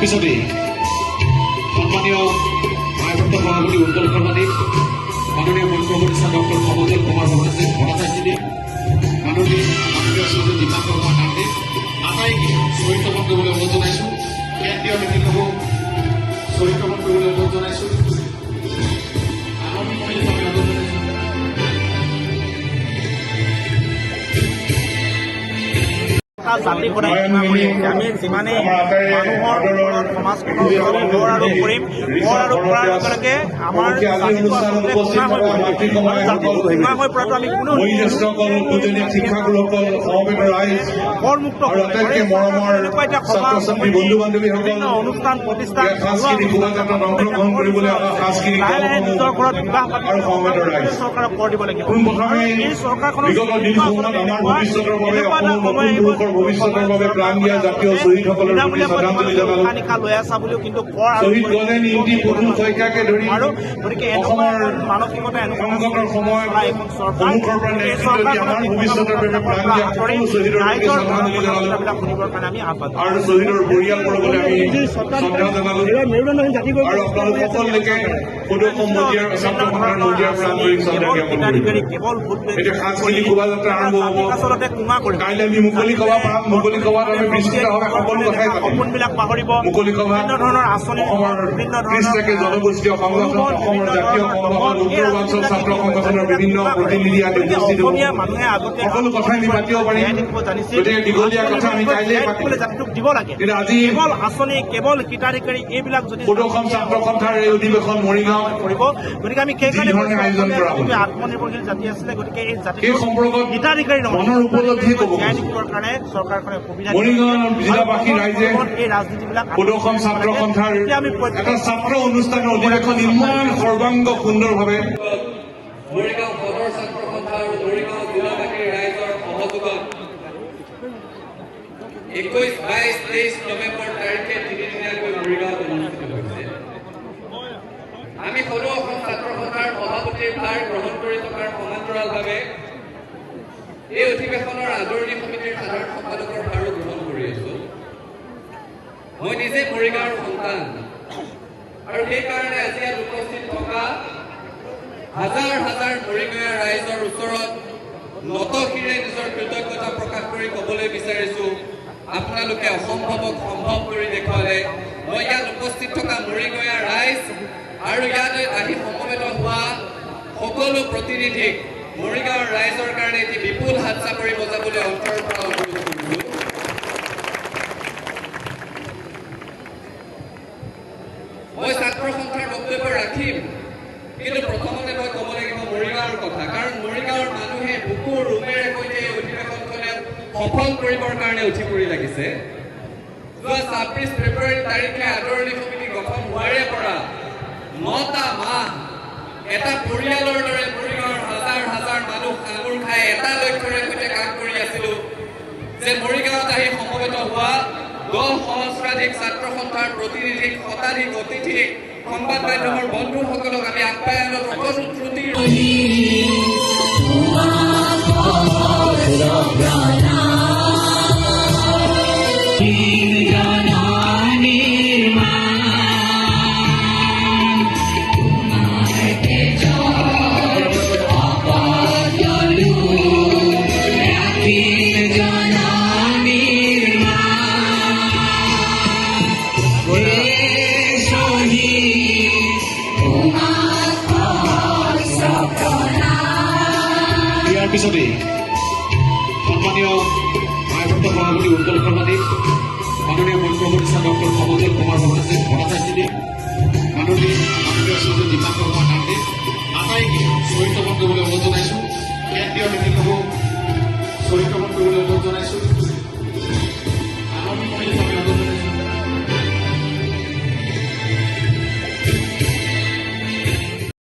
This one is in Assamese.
পিছতে সম্মানীয় ভাৰপ্ৰাপ্ত সভাপতি উৎকল সৰ্বাধিক মাননীয় মুখ্য উপদেষ্টা ডক্টৰ সমজল কুমাৰ ভট্টাচাৰ্যজী মাননীয় শ্ৰীযুত দীপাংকৰ কুমাৰ নাথদেৱ আটাইকে চৰিত্ৰমন কৰিবলৈ অনুৰোধ জনাইছোঁ। কেন্দ্ৰীয় নীতিসমূহ চৰিত্ৰমন কৰিবলৈ অনুৰোধ জনাইছোঁ। জাতি সদায় সীমা কৰি আহিছে। আমি যিমানেই মানুহৰ ওপৰত সমাজখনৰ ওপৰত ভৰ আৰোপ কৰিম, ভৰ আৰোপ কৰাৰ লগে লগে আমাৰ জাতিটো আচলতে কোঙা হৈ পৰিব। জাতিটো কোঙা হৈ পৰাটো আমি কোনেও কৰমুক্ত এনেকুৱা এতিয়া সভা বিভিন্ন অনুষ্ঠান প্ৰতিষ্ঠান লাহে লাহে নিজৰ ঘৰত বিবাহ পাতি চৰকাৰক কৰ দিব লাগিব। এই চৰকাৰখনৰ ভৱিষ্যতৰ বাবে প্ৰাণ দিয়া জাতীয় শ্বহীদসকলৰ প্ৰতি শ্ৰদ্ধাঞ্জলি জনালোঁ। কিন্তু শ্বহীদ গণেশ ইন্দি পদুম শইকীয়াকে ধৰি অসমৰ সংকটৰ সময়ত সন্মুখৰ পৰা নেতৃত্ব দি আমাৰ ভৱিষ্যতৰ বাবে প্ৰাণ দিয়া সকলো শ্বহীদৰ প্ৰতি শ্ৰদ্ধাঞ্জলি জনালোঁ আৰু শ্বহীদৰ পৰিয়ালবৰ্গলৈ আমি শ্ৰদ্ধা জনালোঁ আৰু আপোনালোক সকলোকে সদৌ মজিয়াৰ ছাত্ৰ সন্থাৰ মজিয়াৰ পৰা আন্তৰিক শ্ৰদ্ধা জ্ঞাপন কৰিলোঁ। এতিয়া সাংস্কৃতিক শোভাযাত্ৰা আৰম্ভ হ'ব। কাইলৈ আমি মুকলি সভাত আমি বিস্তৃতভাৱে সকলো কথাই সপোনবিলাক পাহৰিব। মুকলি সভাত বিভিন্ন ধৰণৰ আঁচনি অসমৰ ত্ৰিশটাকৈ জনগোষ্ঠীয় সংগঠন, অসমৰ জাতীয় সংগঠন, উত্তৰ-পূৰ্বাঞ্চল ছাত্ৰ সংগঠনৰ বিভিন্ন প্ৰতিনিধি আদি উপস্থিত হ'ব। সকলো কথাই আমি পাতিব পাৰিম। গতিকে দীঘলীয়া কথা আমি কাইলৈ পাতিম। দিব লাগে কিন্তু আজি কেৱল আঁচনি, কেৱল হিতাধিকাৰী এইবিলাক যদি প্ৰদৰ্শন ছাত্ৰ সন্থাৰ এই অধিৱেশন মৰিগাঁও কৰিব, গতিকে আমি সেইকাৰণে আয়োজন কৰা হ'ল। আত্মনিৰ্ভৰশীল জাতি আছিলে, গতিকে এই জাতি এই সম্পৰ্কত হিতাধিকাৰী মনৰ উপলব্ধি ক'ব কাৰণে চৰকাৰখনে সুবিধা মৰিগাঁও জিলাবাসী ৰাইজে এই ৰাজনীতিবিলাক প্ৰদৰ্শন ছাত্ৰ সন্থাৰ এটা ছাত্ৰ অনুষ্ঠানৰ অধিৱেশন ইমান সৰ্বাংগ সুন্দৰভাৱে মৰিগাঁও সদৰ ছাত্ৰ সন্থা আৰু মৰিগাঁও জিলাবাসী ৰাইজৰ সহযোগত 21, 22, 23 নৱেম্বৰ তাৰিখে তিনিদিনীয়াকৈ মৰিগাঁৱত অনুষ্ঠিত হৈছে। আমি সদৌ অসম ছাত্ৰ সন্থাৰ সভাপতিৰ ভাৰ গ্ৰহণ কৰি থকাৰ সমান্তৰালভাৱে এই অধিৱেশনৰ আদৰণি সমিতিৰ সাধাৰণ সম্পাদকৰ ভাৰো গ্ৰহণ কৰি আছো। মই নিজে মৰিগাঁৱৰ সন্তান আৰু সেইকাৰণে আজি ইয়াত উপস্থিত থকা হাজাৰ হাজাৰ মৰিগাঁৱৰ ৰাইজৰ ওচৰত নতশিৰে নিজৰ কৃতজ্ঞতা প্ৰকাশ কৰি ক'বলৈ বিচাৰিছো, আপোনালোকে অসম্ভৱক সম্ভৱ কৰি দেখুৱালে। মই ইয়াত উপস্থিত থকা মৰিগাঁৱৰ ৰাইজ আৰু ইয়ালৈ আহি সমবেত হোৱা সকলো প্ৰতিনিধিক মৰিগাঁৱৰ ৰাইজৰ কাৰণে এটি বিপুল হাত চাপৰি বজাবলৈ অন্তৰৰ পৰা অনুৰোধ কৰিছোঁ। মই ছাত্ৰ সন্থাৰ বক্তব্য ৰাখিম, কিন্তু প্ৰথমতে মই ক'ব লাগিব মৰিগাঁৱৰ কথা, কাৰণ মৰিগাঁৱৰ মানুহে বুকু ৰুমেৰে সৈতে এই অধিৱেশনখনে সফল কৰিবৰ কাৰণে উঠি পৰি লাগিছে। যোৱা 26 ফেব্ৰুৱাৰী তাৰিখে আদৰণি সমিতি গঠন হোৱাৰে পৰা 9টা মাহ এটা পৰিয়ালৰ দৰে মৰিগাঁৱৰ হাজাৰ হাজাৰ মানুহ আঙুৰ খাই এটা লক্ষ্যৰে সৈতে কাম কৰি আছিলো যে মৰিগাঁৱত আহি সমবেত হোৱা 10 সহস্ৰাধিক ছাত্ৰ সন্থাৰ প্ৰতিনিধিক, শতাধিক অতিথিক, সংবাদ মাধ্যমৰ বন্ধুসকলক আমি আপ্যায়নত সকলো ত্ৰুটি পিছতেই সন্মানীয় ভাৰপ্ৰাপ্ত সভাপতি উৎকল সৰ্বাধিক মাননীয় মুখ্য উপদেষ্টা ডক্টৰ কমল কুমাৰ ভট্টাচাৰ্যজী